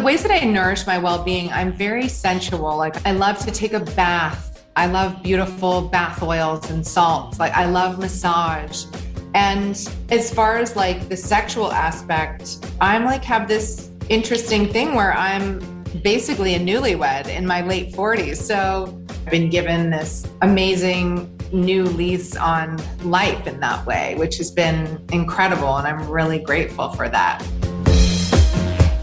ways that I nourish my well-being, I'm very sensual. Like I love to take a bath. I love beautiful bath oils and salts. Like I love massage. And as far as like the sexual aspect, I'm like have this interesting thing where I'm basically a newlywed in my late 40s. So I've been given this amazing new lease on life in that way, which has been incredible. And I'm really grateful for that.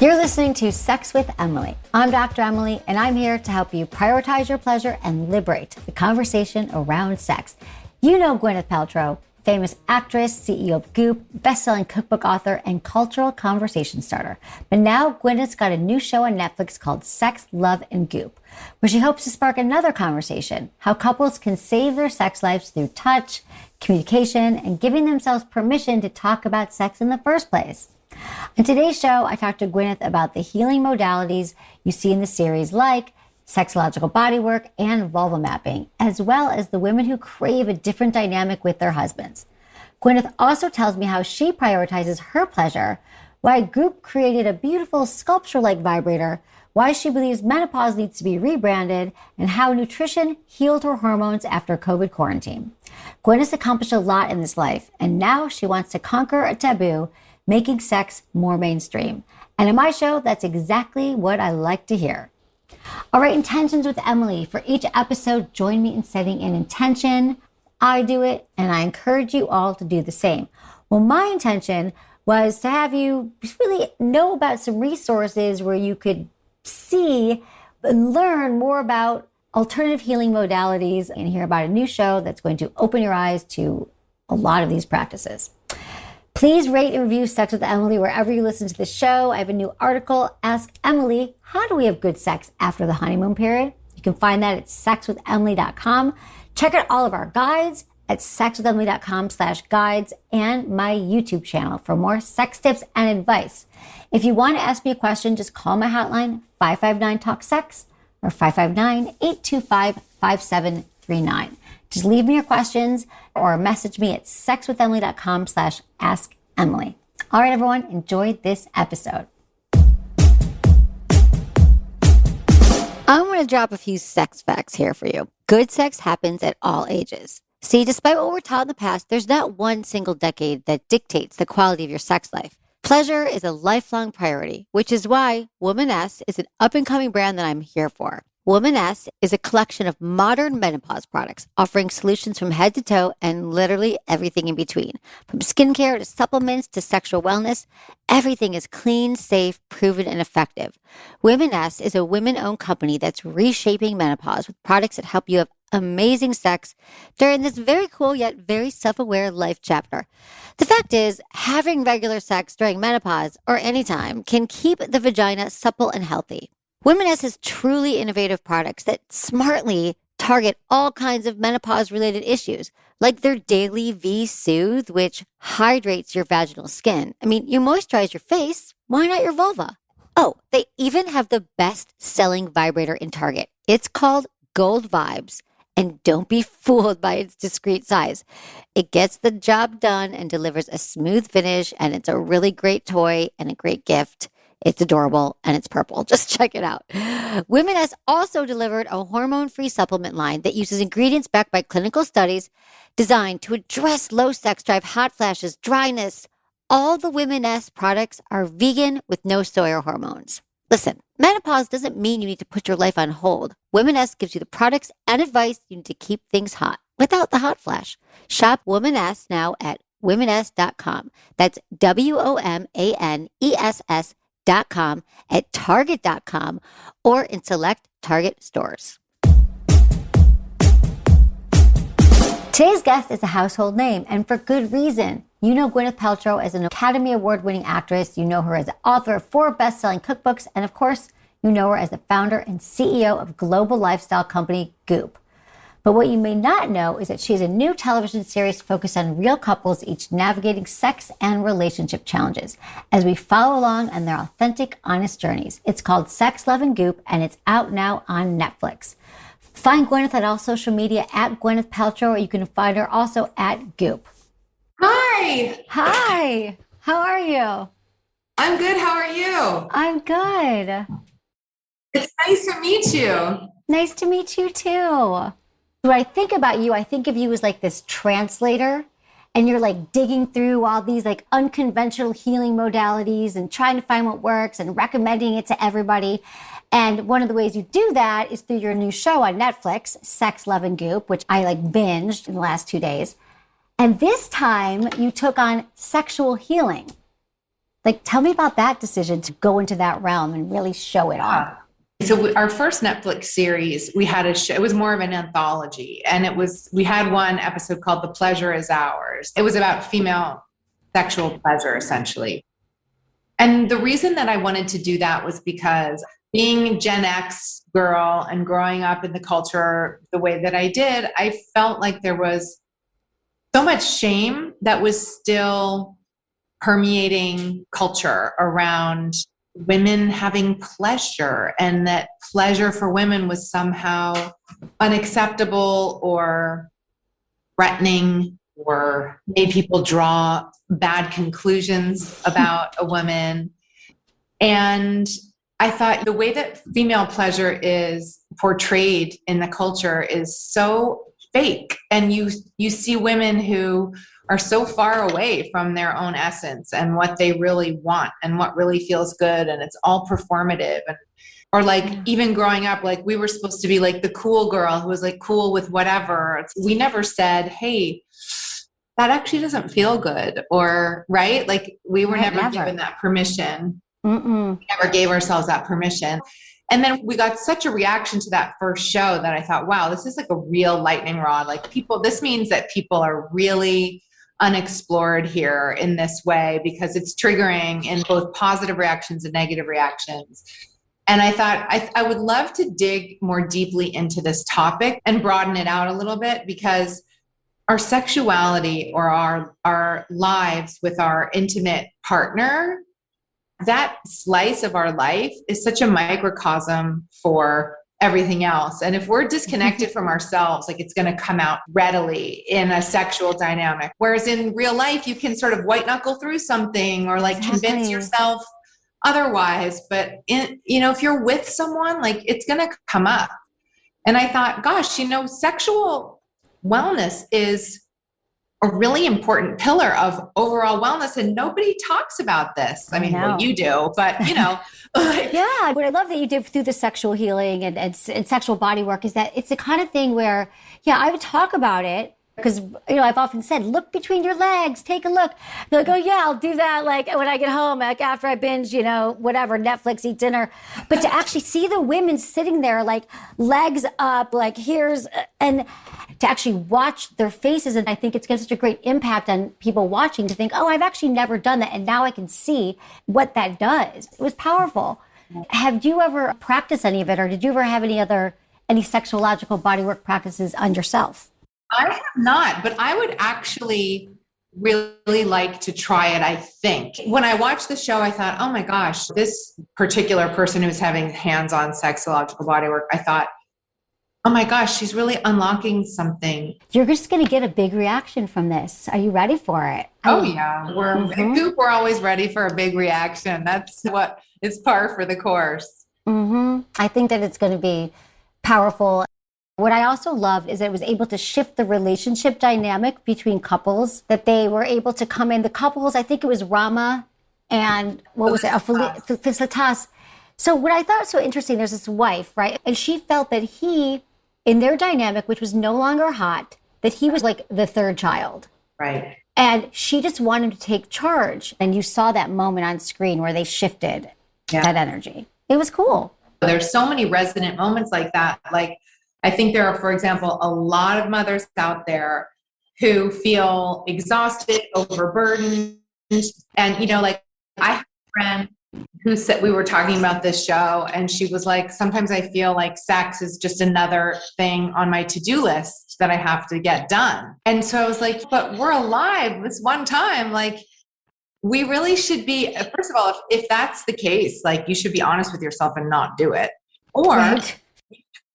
You're listening to Sex with Emily. I'm Dr. Emily, and I'm here to help you prioritize your pleasure and liberate the conversation around sex. You know Gwyneth Paltrow, famous actress, CEO of Goop, bestselling cookbook author, and cultural conversation starter. But now Gwyneth's got a new show on Netflix called Sex, Love, and Goop, where she hopes to spark another conversation, how couples can save their sex lives through touch, communication, and giving themselves permission to talk about sex in the first place. On today's show, I talked to Gwyneth about the healing modalities you see in the series like sexological bodywork and vulva mapping, as well as the women who crave a different dynamic with their husbands. Gwyneth also tells me how she prioritizes her pleasure, why Goop created a beautiful sculpture-like vibrator, why she believes menopause needs to be rebranded, and how nutrition healed her hormones after COVID quarantine. Gwyneth's accomplished a lot in this life, and now she wants to conquer a taboo, making sex more mainstream. And in my show, that's exactly what I like to hear. All right, Intentions with Emily. For each episode, join me in setting an intention. I do it, and I encourage you all to do the same. Well, my intention was to have you really know about some resources where you could see and learn more about alternative healing modalities and hear about a new show that's going to open your eyes to a lot of these practices. Please rate and review Sex with Emily wherever you listen to the show. I have a new article, Ask Emily, How Do We Have Good Sex After the Honeymoon Period? You can find that at sexwithemily.com. Check out all of our guides at sexwithemily.com/guides and my YouTube channel for more sex tips and advice. If you want to ask me a question, just call my hotline, 559-TALK-SEX or 559-825-5739. Just leave me your questions or message me at sexwithemily.com/assemily. All right, everyone, enjoy this episode. I'm going to drop a few sex facts here for you. Good sex happens at all ages. See, despite what we're taught in the past, there's not one single decade that dictates the quality of your sex life. Pleasure is a lifelong priority, which is why Woman S is an up-and-coming brand that I'm here for. Woman S is a collection of modern menopause products offering solutions from head to toe and literally everything in between. From skincare to supplements to sexual wellness, everything is clean, safe, proven, and effective. Woman S is a women-owned company that's reshaping menopause with products that help you have amazing sex during this very cool yet very self-aware life chapter. The fact is, having regular sex during menopause or anytime can keep the vagina supple and healthy. Women S has truly innovative products that smartly target all kinds of menopause-related issues, like their Daily V-Soothe, which hydrates your vaginal skin. I mean, you moisturize your face, why not your vulva? Oh, they even have the best-selling vibrator in Target. It's called Gold Vibes, and don't be fooled by its discreet size. It gets the job done and delivers a smooth finish, and it's a really great toy and a great gift. It's adorable and it's purple. Just check it out. Women has also delivered a hormone-free supplement line that uses ingredients backed by clinical studies designed to address low sex drive, hot flashes, dryness. All the Women S products are vegan with no soy or hormones. Listen, menopause doesn't mean you need to put your life on hold. Women S gives you the products and advice you need to keep things hot without the hot flash. Shop Women S now at womeness.com. That's WOMANESS.com, at Target.com, or in select Target stores. Today's guest is a household name, and for good reason. You know Gwyneth Paltrow as an Academy Award-winning actress. You know her as the author of 4 best-selling cookbooks, and of course, you know her as the founder and CEO of global lifestyle company Goop. But what you may not know is that she has a new television series focused on real couples, each navigating sex and relationship challenges, as we follow along on their authentic, honest journeys. It's called Sex, Love, and Goop, and it's out now on Netflix. Find Gwyneth on all social media at Gwyneth Paltrow, or you can find her also at Goop. Hi. Hi. How are you? I'm good. How are you? I'm good. It's nice to meet you. Nice to meet you too. When I think about you, I think of you as like this translator, and you're like digging through all these like unconventional healing modalities and trying to find what works and recommending it to everybody. And one of the ways you do that is through your new show on Netflix, Sex, Love, and Goop, which I like binged in the last 2 days. And this time you took on sexual healing. Like, tell me about that decision to go into that realm and really show it off. So our first Netflix series, we had a show, it was more of an anthology. And we had one episode called The Pleasure Is Ours. It was about female sexual pleasure, essentially. And the reason that I wanted to do that was because being Gen X girl and growing up in the culture the way that I did, I felt like there was so much shame that was still permeating culture around women having pleasure, and that pleasure for women was somehow unacceptable or threatening or made people draw bad conclusions about a woman. And I thought the way that female pleasure is portrayed in the culture is so fake. And you see women who are so far away from their own essence and what they really want and what really feels good. And it's all performative. Or like even growing up, like we were supposed to be like the cool girl who was like cool with whatever. We never said, hey, that actually doesn't feel good. Or, right? Like we were never given that permission. We never gave ourselves that permission. And then we got such a reaction to that first show that I thought, wow, this is like a real lightning rod. Like this means that people are really unexplored here in this way, because it's triggering in both positive reactions and negative reactions. And I thought I would love to dig more deeply into this topic and broaden it out a little bit, because our sexuality or our lives with our intimate partner, that slice of our life is such a microcosm for everything else. And if we're disconnected from ourselves, like it's going to come out readily in a sexual dynamic. Whereas in real life, you can sort of white knuckle through something or like convince yourself otherwise. But if you're with someone, like it's going to come up. And I thought, gosh, sexual wellness is a really important pillar of overall wellness, and nobody talks about this. I mean, well, you do, but yeah. What I love that you did through the sexual healing and sexual body work is that it's the kind of thing where, I would talk about it because, I've often said, look between your legs, take a look. They'll go, yeah, I'll do that. Like when I get home, like after I binge, whatever, Netflix, eat dinner. But to actually see the women sitting there, like legs up, like and to actually watch their faces. And I think it's got such a great impact on people watching to think, oh, I've actually never done that. And now I can see what that does. It was powerful. Have you ever practiced any of it? Or did you ever have any sexological bodywork practices on yourself? I have not, but I would actually really like to try it, I think. When I watched the show, I thought, oh my gosh, this particular person who's having hands-on sexological bodywork, I thought, oh my gosh, she's really unlocking something. You're just going to get a big reaction from this. Are you ready for it? Oh yeah. At Goop, we're always ready for a big reaction. That's what is par for the course. I think that it's going to be powerful. What I also loved is that it was able to shift the relationship dynamic between couples, that they were able to come in. The couples, I think it was Rama and Felicitas. So what I thought was so interesting, there's this wife, right? And she felt that he, in their dynamic, which was no longer hot, that he was like the third child. Right. And she just wanted to take charge. And you saw that moment on screen where they shifted that energy. It was cool. There's so many resonant moments like that. Like, I think there are, for example, a lot of mothers out there who feel exhausted, overburdened. And, like I have a friend who said, we were talking about this show, and she was like, sometimes I feel like sex is just another thing on my to-do list that I have to get done. And so I was like, but we're alive this one time. Like, we really should be, first of all, if that's the case, like you should be honest with yourself and not do it. Or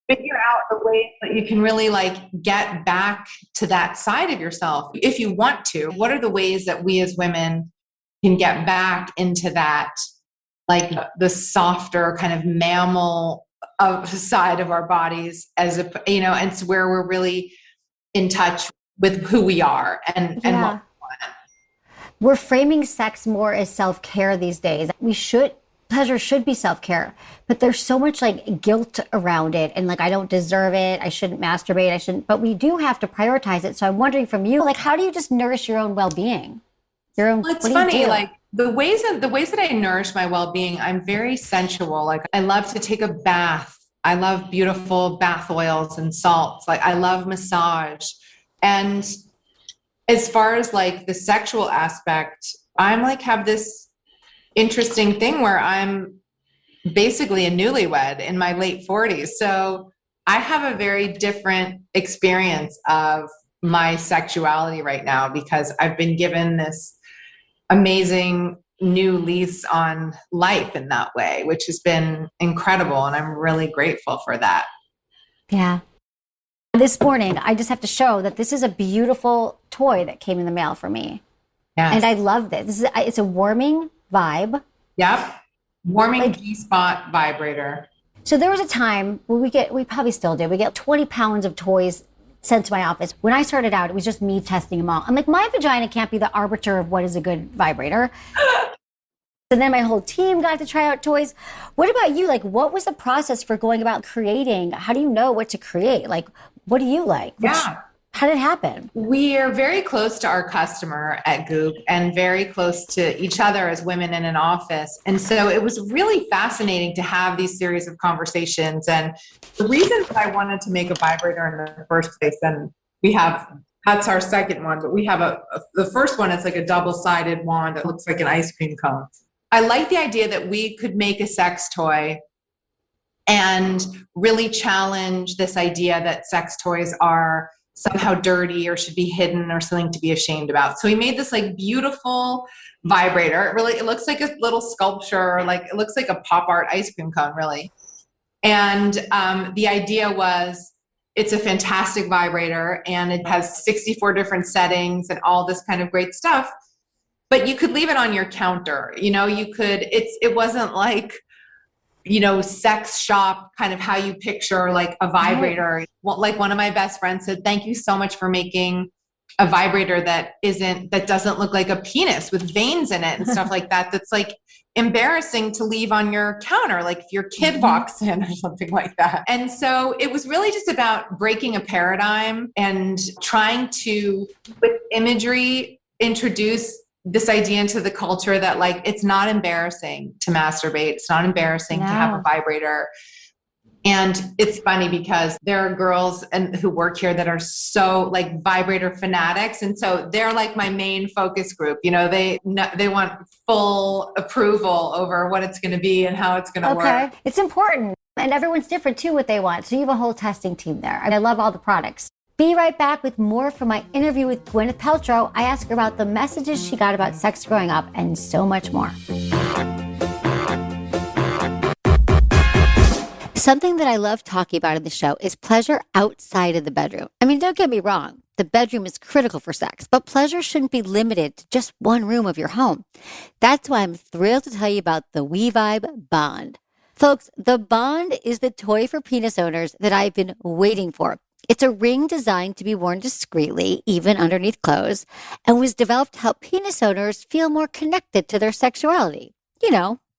figure out the ways that you can really like get back to that side of yourself if you want to. What are the ways that we as women can get back into that, like the softer kind of mammal side of our bodies, and it's where we're really in touch with who we are and what we want. We're framing sex more as self-care these days. Pleasure should be self-care, but there's so much like guilt around it. And like, I don't deserve it. I shouldn't masturbate. But we do have to prioritize it. So I'm wondering from you, like, how do you just nourish your own well-being? Well, it's funny, like the ways that I nourish my well-being, I'm very sensual. Like I love to take a bath. I love beautiful bath oils and salts. Like I love massage. And as far as like the sexual aspect, I'm like have this interesting thing where I'm basically a newlywed in my late 40s. So I have a very different experience of my sexuality right now because I've been given this amazing new lease on life in that way, which has been incredible. And I'm really grateful for that. Yeah. This morning, I just have to show that this is a beautiful toy that came in the mail for me. Yes. And I love this. It's a warming vibe. Yep. Warming G-spot vibrator. So there was a time where we probably still do. We get 20 pounds of toys sent to my office. When I started out, it was just me testing them all. I'm like, my vagina can't be the arbiter of what is a good vibrator. And then my whole team got to try out toys. What about you? Like, what was the process for going about creating? How do you know what to create? Like, what do you like? How did it happen? We are very close to our customer at Goop and very close to each other as women in an office. And so it was really fascinating to have these series of conversations. And the reason that I wanted to make a vibrator in the first place, and that's our second one, but we have the first one, it's like a double-sided wand that looks like an ice cream cone. I like the idea that we could make a sex toy and really challenge this idea that sex toys are somehow dirty or should be hidden or something to be ashamed about. So we made this like beautiful vibrator. It looks like a little sculpture, like it looks like a pop art ice cream cone, really. And the idea was it's a fantastic vibrator and it has 64 different settings and all this kind of great stuff. But you could leave it on your counter. It wasn't like, sex shop, kind of how you picture like a vibrator. Well, like one of my best friends said, thank you so much for making a vibrator that doesn't look like a penis with veins in it and stuff like that. That's like embarrassing to leave on your counter. Like if your kid walks in or something like that. And so it was really just about breaking a paradigm and trying to, with imagery, introduce this idea into the culture that like, it's not embarrassing to masturbate. It's not embarrassing to have a vibrator. And it's funny because there are girls who work here that are so like vibrator fanatics. And so they're like my main focus group. They want full approval over what it's going to be and how it's going to work. It's important. And everyone's different too, what they want. So you have a whole testing team there. I love all the products. Be right back with more from my interview with Gwyneth Paltrow. I ask her about the messages she got about sex growing up and so much more. Something that I love talking about in the show is pleasure outside of the bedroom. I mean, don't get me wrong. The bedroom is critical for sex, but pleasure shouldn't be limited to just one room of your home. That's why I'm thrilled to tell you about the WeVibe Bond. Folks, the Bond is the toy for penis owners that I've been waiting for. It's a ring designed to be worn discreetly, even underneath clothes, and was developed to help penis owners feel more connected to their sexuality.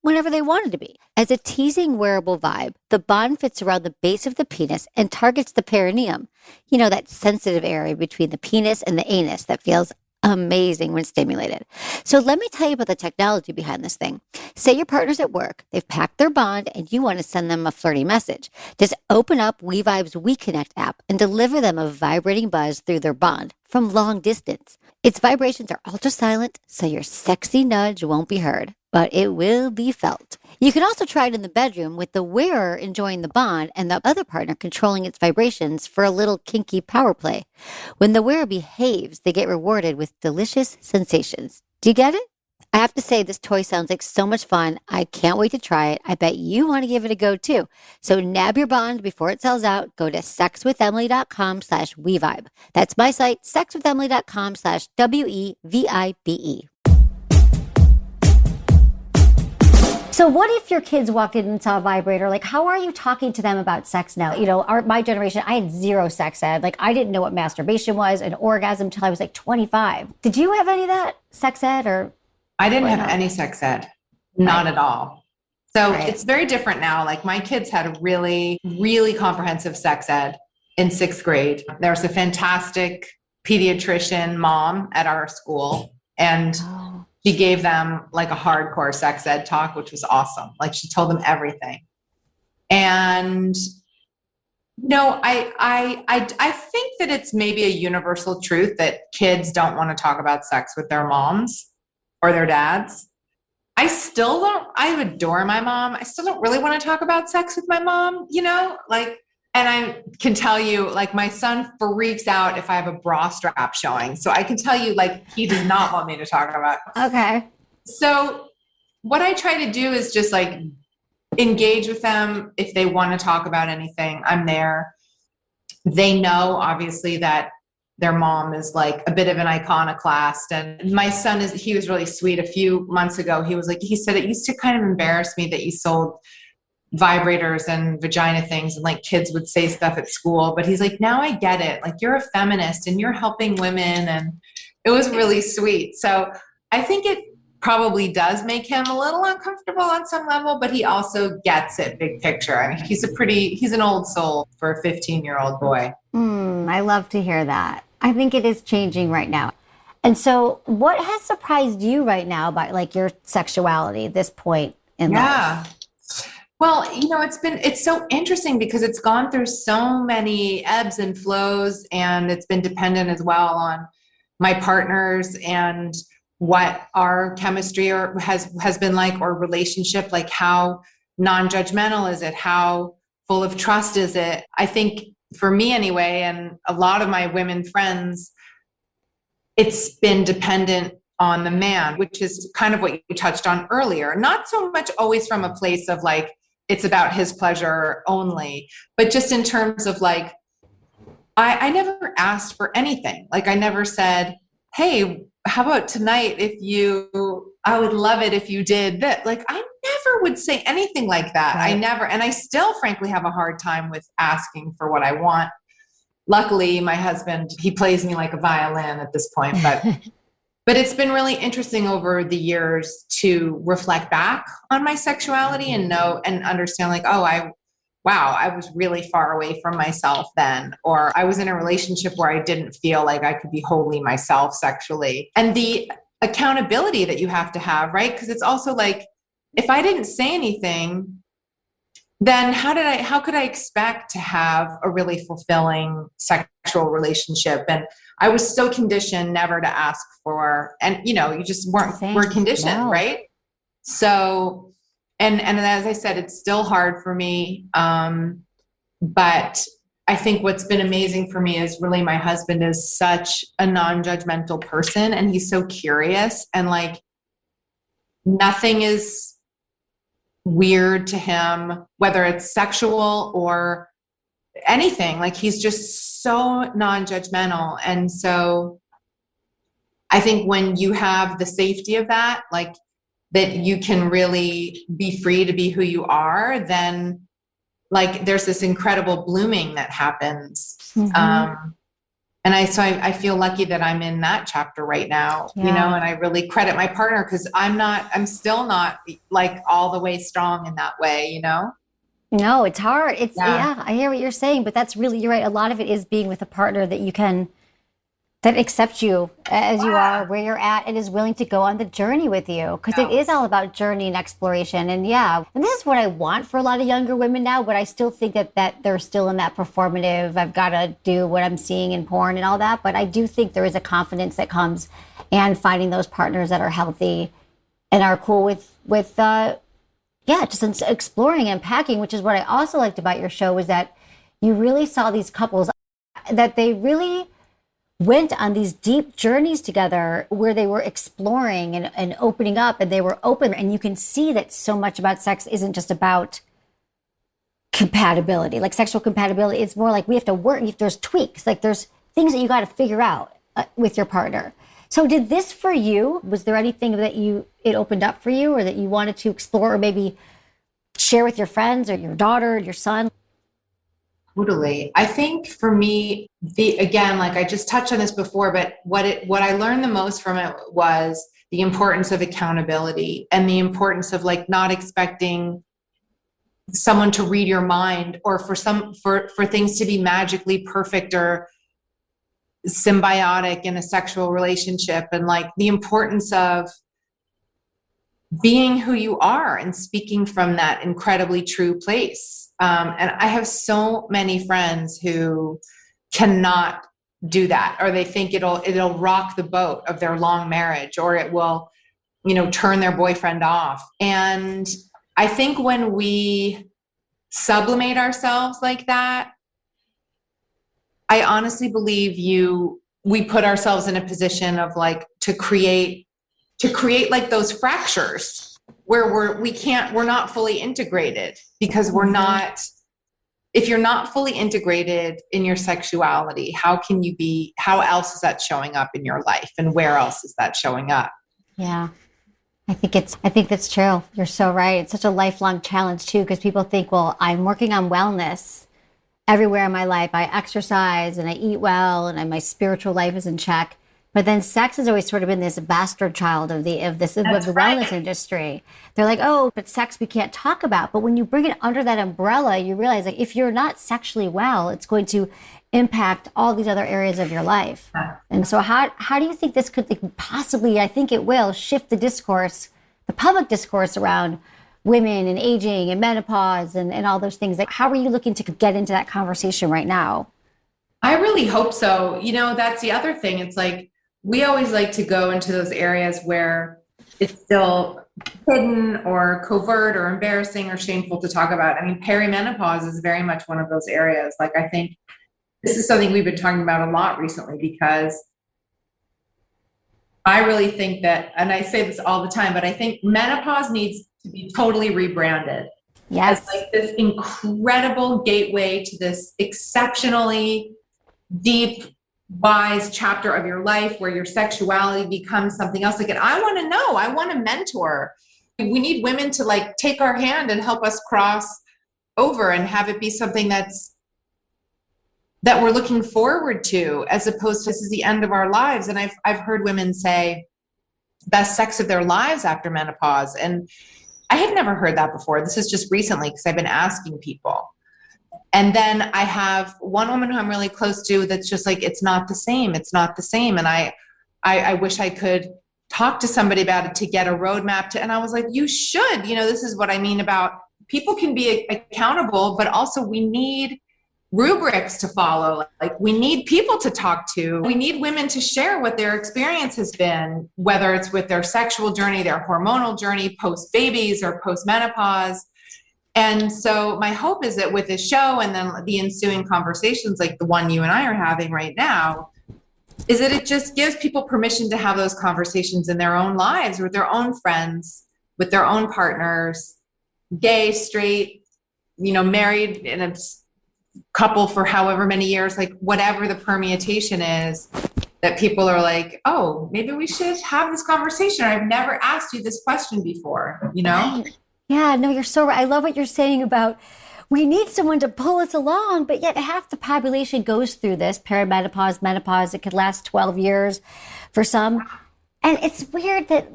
Whenever they wanted to be. As a teasing wearable vibe, the Bond fits around the base of the penis and targets the perineum. That sensitive area between the penis and the anus that feels amazing when stimulated. So let me tell you about the technology behind this thing. Say your partner's at work, they've packed their Bond, and you want to send them a flirty message. Just open up WeVibe's WeConnect app and deliver them a vibrating buzz through their Bond from long distance. Its vibrations are ultra silent, so your sexy nudge won't be heard, but it will be felt. You can also try it in the bedroom with the wearer enjoying the Bond and the other partner controlling its vibrations for a little kinky power play. When the wearer behaves, they get rewarded with delicious sensations. Do you get it? I have to say, this toy sounds like so much fun. I can't wait to try it. I bet you want to give it a go too. So nab your Bond before it sells out. Go to sexwithemily.com/WeVibe. That's my site, sexwithemily.com/WeVibe. So what if your kids walked in and saw a vibrator? Like, how are you talking to them about sex now? You know, my generation, I had zero sex ed. Like, I didn't know what masturbation was, an orgasm till I was like 25. Did you have any of that sex ed or? I didn't have not? any sex ed, not Right. at all. So Right. it's very different now. Like my kids had a really, really comprehensive sex ed in sixth grade. There was a fantastic pediatrician mom at our school, and Oh. she gave them like a hardcore sex ed talk, which was awesome. Like she told them everything. And no, I think that it's maybe a universal truth that kids don't want to talk about sex with their moms or their dads. I still don't, I adore my mom. I still don't really want to talk about sex with my mom, you know, like, and I can tell you, like, my son freaks out if I have a bra strap showing. So I can tell you, like, he does not want me to talk about. Okay. So what I try to do is just like engage with them. If they want to talk about anything, I'm there. They know, obviously, that their mom is like a bit of an iconoclast. And my son he was really sweet. A few months ago, he said, it used to kind of embarrass me that you sold vibrators and vagina things and like kids would say stuff at school. But he's like, now I get it. Like you're a feminist and you're helping women. And it was really sweet. So I think it probably does make him a little uncomfortable on some level, but he also gets it big picture. I mean, he's an old soul for a 15-year-old boy. I love to hear that. I think it is changing right now. And so what has surprised you right now about like your sexuality at this point in life? Well, you know, it's so interesting because it's gone through so many ebbs and flows, and it's been dependent as well on my partners and what our chemistry has been like, or relationship, like how non-judgmental is it? How full of trust is it? I think for me anyway, and a lot of my women friends, it's been dependent on the man, which is kind of what you touched on earlier. Not so much always from a place of like, it's about his pleasure only, but just in terms of like, I never asked for anything. Like I never said, hey, how about tonight I would love it if you did that. Like I never would say anything like that. Right. I never, and I still frankly have a hard time with asking for what I want. Luckily, my husband, he plays me like a violin at this point, but it's been really interesting over the years to reflect back on my sexuality and know and understand like, oh, I was really far away from myself then, or I was in a relationship where I didn't feel like I could be wholly myself sexually. And the accountability that you have to have, right? Because it's also like, if I didn't say anything, then how could I expect to have a really fulfilling sexual relationship? And I was so conditioned never to ask for, and you know, you just we're conditioned, No. right? So, and as I said, it's still hard for me. But I think what's been amazing for me is really my husband is such a non-judgmental person, and he's so curious, and like nothing is weird to him, whether it's sexual or anything. Like he's just so non-judgmental. And so I think when you have the safety of that, like that you can really be free to be who you are, then like there's this incredible blooming that happens. Mm-hmm. And I feel lucky that I'm in that chapter right now, you know, and I really credit my partner because I'm still not like all the way strong in that way, you know? No, it's hard. Yeah, I hear what you're saying, but that's really, you're right. A lot of it is being with a partner that accepts you as you are, where you're at, and is willing to go on the journey with you. Because it is all about journey and exploration. And and this is what I want for a lot of younger women now, but I still think that they're still in that performative, I've got to do what I'm seeing in porn and all that. But I do think there is a confidence that comes and finding those partners that are healthy and are cool with just exploring and packing, which is what I also liked about your show, was that you really saw these couples that they really went on these deep journeys together where they were exploring and opening up, and they were open. And you can see that so much about sex isn't just about compatibility, like sexual compatibility. It's more like we have to work. There's tweaks, like there's things that you got to figure out with your partner. So did this for you, was there anything that it opened up for you or that you wanted to explore or maybe share with your friends or your daughter or your son? Totally. I think for me, again, like I just touched on this before, but what I learned the most from it was the importance of accountability and the importance of like not expecting someone to read your mind or for things to be magically perfect or symbiotic in a sexual relationship, and like the importance of being who you are and speaking from that incredibly true place. And I have so many friends who cannot do that, or they think it'll rock the boat of their long marriage, or it will, turn their boyfriend off. And I think when we sublimate ourselves like that, I honestly believe we put ourselves in a position of like to create like those fractures where we're not fully integrated, because if you're not fully integrated in your sexuality, how else is that showing up in your life, and where else is that showing up? Yeah. I think that's true. You're so right. It's such a lifelong challenge too, because people think, well, I'm working on wellness everywhere in my life. I exercise and I eat well and my spiritual life is in check. But then sex has always sort of been this bastard child of the wellness industry. They're like, oh, but sex we can't talk about. But when you bring it under that umbrella, you realize like if you're not sexually well, it's going to impact all these other areas of your life. And so how do you think this could possibly, I think it will, shift the discourse, the public discourse around women and aging and menopause and all those things? Like, how are you looking to get into that conversation right now? I really hope so. That's the other thing. It's like, we always like to go into those areas where it's still hidden or covert or embarrassing or shameful to talk about. I mean, perimenopause is very much one of those areas. Like, I think this is something we've been talking about a lot recently, because I really think that, and I say this all the time, but I think menopause needs to be totally rebranded. Yes. As like this incredible gateway to this exceptionally deep, wise chapter of your life where your sexuality becomes something else. Like, and I want to know, I want to mentor. We need women to like take our hand and help us cross over and have it be something that we're looking forward to, as opposed to this is the end of our lives. And I've heard women say best sex of their lives after menopause. And I had never heard that before. This is just recently, because I've been asking people. And then I have one woman who I'm really close to that's just like, it's not the same. It's not the same. And I wish I could talk to somebody about it to get a roadmap to, and I was like, you should, this is what I mean about people can be accountable, but also we need rubrics to follow. Like, we need people to talk to. We need women to share what their experience has been, whether it's with their sexual journey, their hormonal journey, post babies or post menopause. And so my hope is that with this show and then the ensuing conversations like the one you and I are having right now, is that it just gives people permission to have those conversations in their own lives, with their own friends, with their own partners, gay, straight, married in a couple for however many years, like whatever the permutation is, that people are like, oh, maybe we should have this conversation. I've never asked you this question before, Right. Yeah, no, you're so right. I love what you're saying about we need someone to pull us along, but yet half the population goes through this perimenopause, menopause. It could last 12 years for some. And it's weird that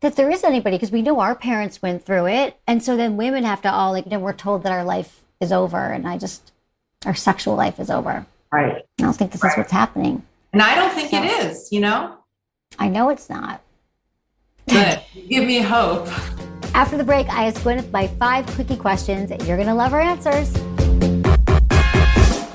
that there is anybody, because we know our parents went through it. And so then women have to all we're told that our life is over and our sexual life is over. Right. I don't think this is what's happening. And I don't think it is, I know it's not. Good. Give me hope. After the break, I asked Gwyneth my 5 quickie questions. You're going to love her answers.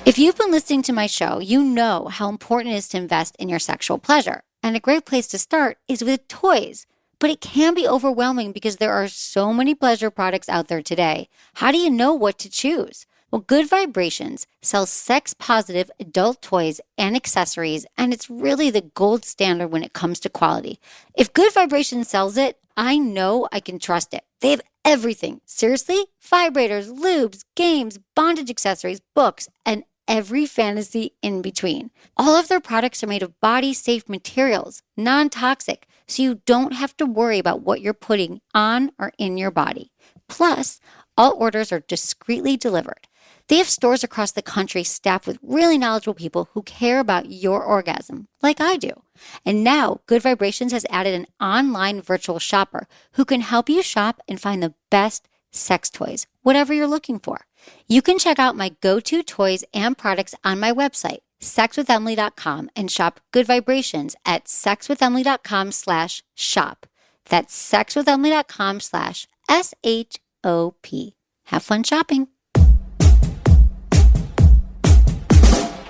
If you've been listening to my show, you know how important it is to invest in your sexual pleasure. And a great place to start is with toys. But it can be overwhelming because there are so many pleasure products out there today. How do you know what to choose? Well, Good Vibrations sells sex-positive adult toys and accessories, and it's really the gold standard when it comes to quality. If Good Vibrations sells it, I know I can trust it. They have everything. Seriously? Vibrators, lubes, games, bondage accessories, books, and every fantasy in between. All of their products are made of body-safe materials, non-toxic, so you don't have to worry about what you're putting on or in your body. Plus, all orders are discreetly delivered. They have stores across the country staffed with really knowledgeable people who care about your orgasm, like I do. And now, Good Vibrations has added an online virtual shopper who can help you shop and find the best sex toys, whatever you're looking for. You can check out my go-to toys and products on my website, sexwithemily.com, and shop Good Vibrations at sexwithemily.com/shop. That's sexwithemily.com/SHOP. Have fun shopping.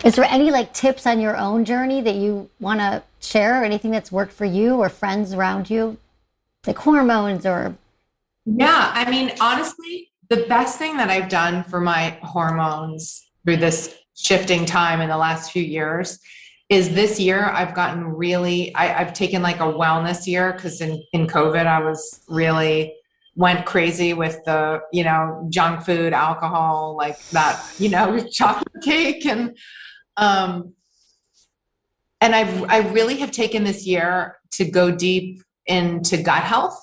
Is there any tips on your own journey that you want to share, or anything that's worked for you or friends around you, like hormones or? Yeah, I mean, honestly, the best thing that I've done for my hormones through this shifting time in the last few years is this year I've gotten really, I've taken a wellness year, because in COVID, I was really went crazy with the, junk food, alcohol, chocolate cake. And I really have taken this year to go deep into gut health.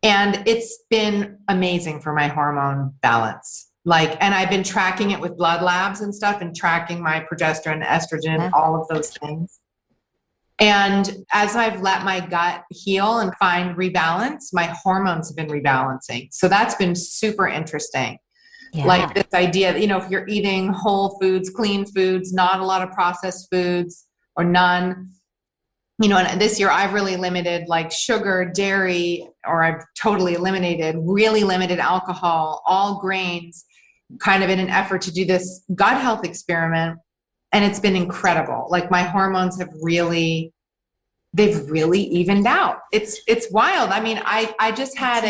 And it's been amazing for my hormone balance. And I've been tracking it with blood labs and stuff, and tracking my progesterone, estrogen, all of those things. And as I've let my gut heal and find rebalance, my hormones have been rebalancing. So that's been super interesting. Yeah. This idea that, if you're eating whole foods, clean foods, not a lot of processed foods or none, and this year I've really limited sugar, dairy, or I've totally really limited alcohol, all grains, kind of in an effort to do this gut health experiment. And it's been incredible. My hormones have they've really evened out. It's wild. I mean, I just had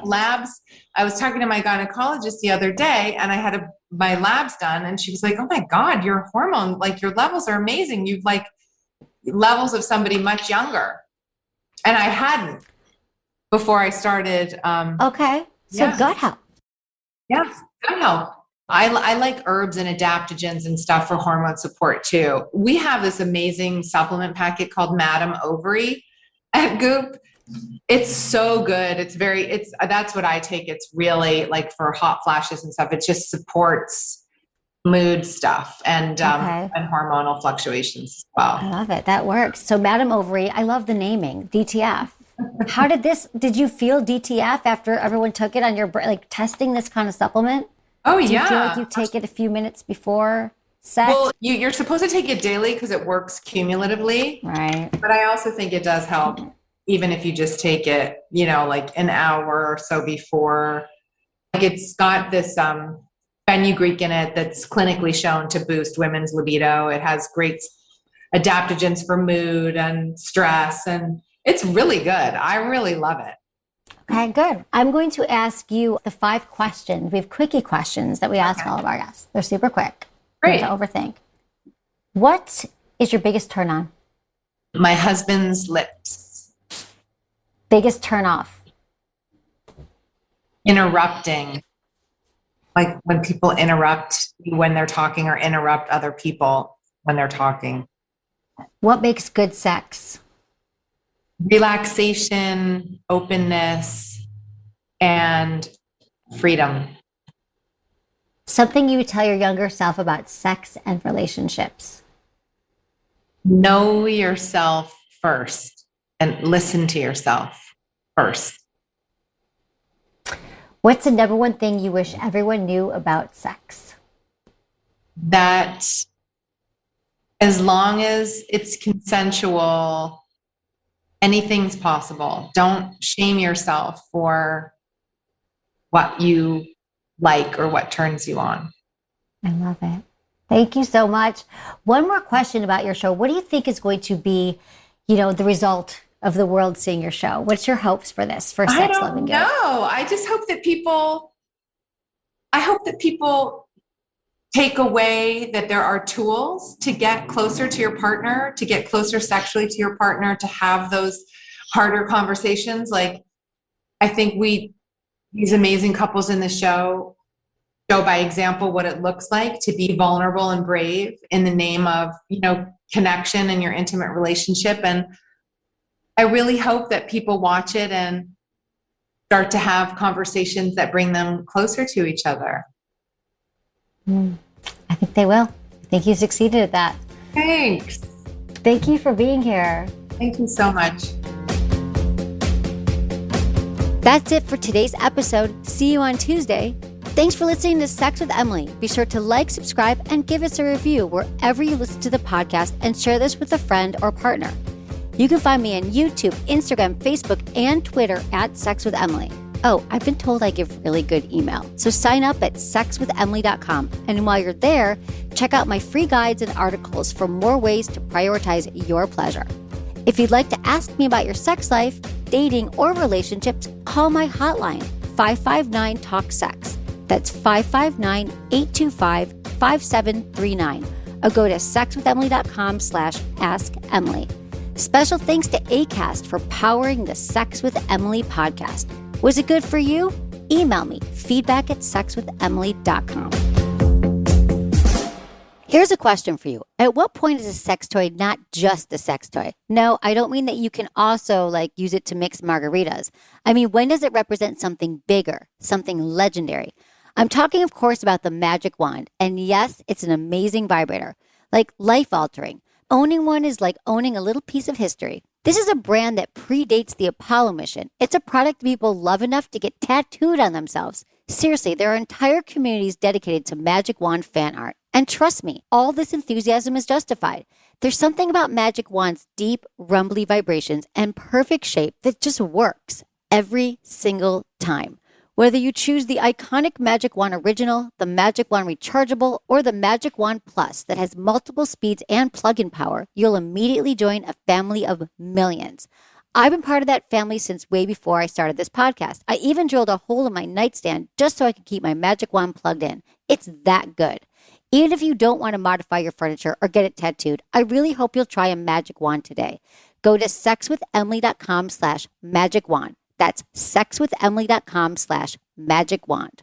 labs. I was talking to my gynecologist the other day, and I had my labs done, and she was like, "Oh my God, your hormone, your levels are amazing. You've levels of somebody much younger." And I hadn't before I started. Okay. So gut health. Yes, gut health. I like herbs and adaptogens and stuff for hormone support too. We have this amazing supplement packet called Madam Ovary at Goop. It's so good. That's what I take. It's really for hot flashes and stuff. It just supports mood stuff and hormonal fluctuations as well. I love it. That works. So Madam Ovary, I love the naming, DTF. How did you feel DTF after everyone took it on your, testing this kind of supplement? Oh, Do you yeah. feel like you take it a few minutes before sex? Well, you're supposed to take it daily because it works cumulatively. Right. But I also think it does help, even if you just take it, an hour or so before. It's got this fenugreek in it that's clinically shown to boost women's libido. It has great adaptogens for mood and stress, and it's really good. I really love it. Okay, good. I'm going to ask you the 5 questions. We have quickie questions that we ask all of our guests. They're super quick. Great. To overthink. What is your biggest turn on? My husband's lips. Biggest turn off? Interrupting. When people interrupt when they're talking, or interrupt other people when they're talking. What makes good sex? Relaxation, openness, and freedom. Something you would tell your younger self about sex and relationships? Know yourself first and listen to yourself first. What's the number one thing you wish everyone knew about sex? That as long as it's consensual, anything's possible. Don't shame yourself for what you like or what turns you on. I love it. Thank you so much. One more question about your show. What do you think is going to be, the result of the world seeing your show? What's your hopes for this, for Sex, Love, and Good? I just hope that people take away that there are tools to get closer to your partner, to get closer sexually to your partner, to have those harder conversations. I think these amazing couples in the show show by example what it looks like to be vulnerable and brave in the name of, connection and your intimate relationship. And I really hope that people watch it and start to have conversations that bring them closer to each other. I think they will. I think you succeeded at that. Thanks. Thank you for being here. Thank you so much. That's it for today's episode. See you on Tuesday. Thanks for listening to Sex with Emily. Be sure to like, subscribe, and give us a review wherever you listen to the podcast, and share this with a friend or partner. You can find me on YouTube, Instagram, Facebook, and Twitter at Sex with Emily. Oh, I've been told I give really good email. So sign up at sexwithemily.com. And while you're there, check out my free guides and articles for more ways to prioritize your pleasure. If you'd like to ask me about your sex life, dating, or relationships, call my hotline, 559-TALK-SEX. That's 559-825-5739. Or go to sexwithemily.com/askemily. Special thanks to Acast for powering the Sex with Emily podcast. Was it good for you? Email me, feedback@sexwithemily.com. Here's a question for you. At what point is a sex toy not just a sex toy? No, I don't mean that you can also use it to mix margaritas. I mean, when does it represent something bigger, something legendary? I'm talking, of course, about the magic wand. And yes, it's an amazing vibrator, life-altering. Owning one is like owning a little piece of history. This is a brand that predates the Apollo mission. It's a product people love enough to get tattooed on themselves. Seriously, there are entire communities dedicated to Magic Wand fan art. And trust me, all this enthusiasm is justified. There's something about Magic Wand's deep, rumbly vibrations and perfect shape that just works every single time. Whether you choose the iconic Magic Wand Original, the Magic Wand Rechargeable, or the Magic Wand Plus that has multiple speeds and plug-in power, you'll immediately join a family of millions. I've been part of that family since way before I started this podcast. I even drilled a hole in my nightstand just so I could keep my Magic Wand plugged in. It's that good. Even if you don't want to modify your furniture or get it tattooed, I really hope you'll try a Magic Wand today. Go to sexwithemily.com/magicwand. That's sexwithemily.com/magicwand.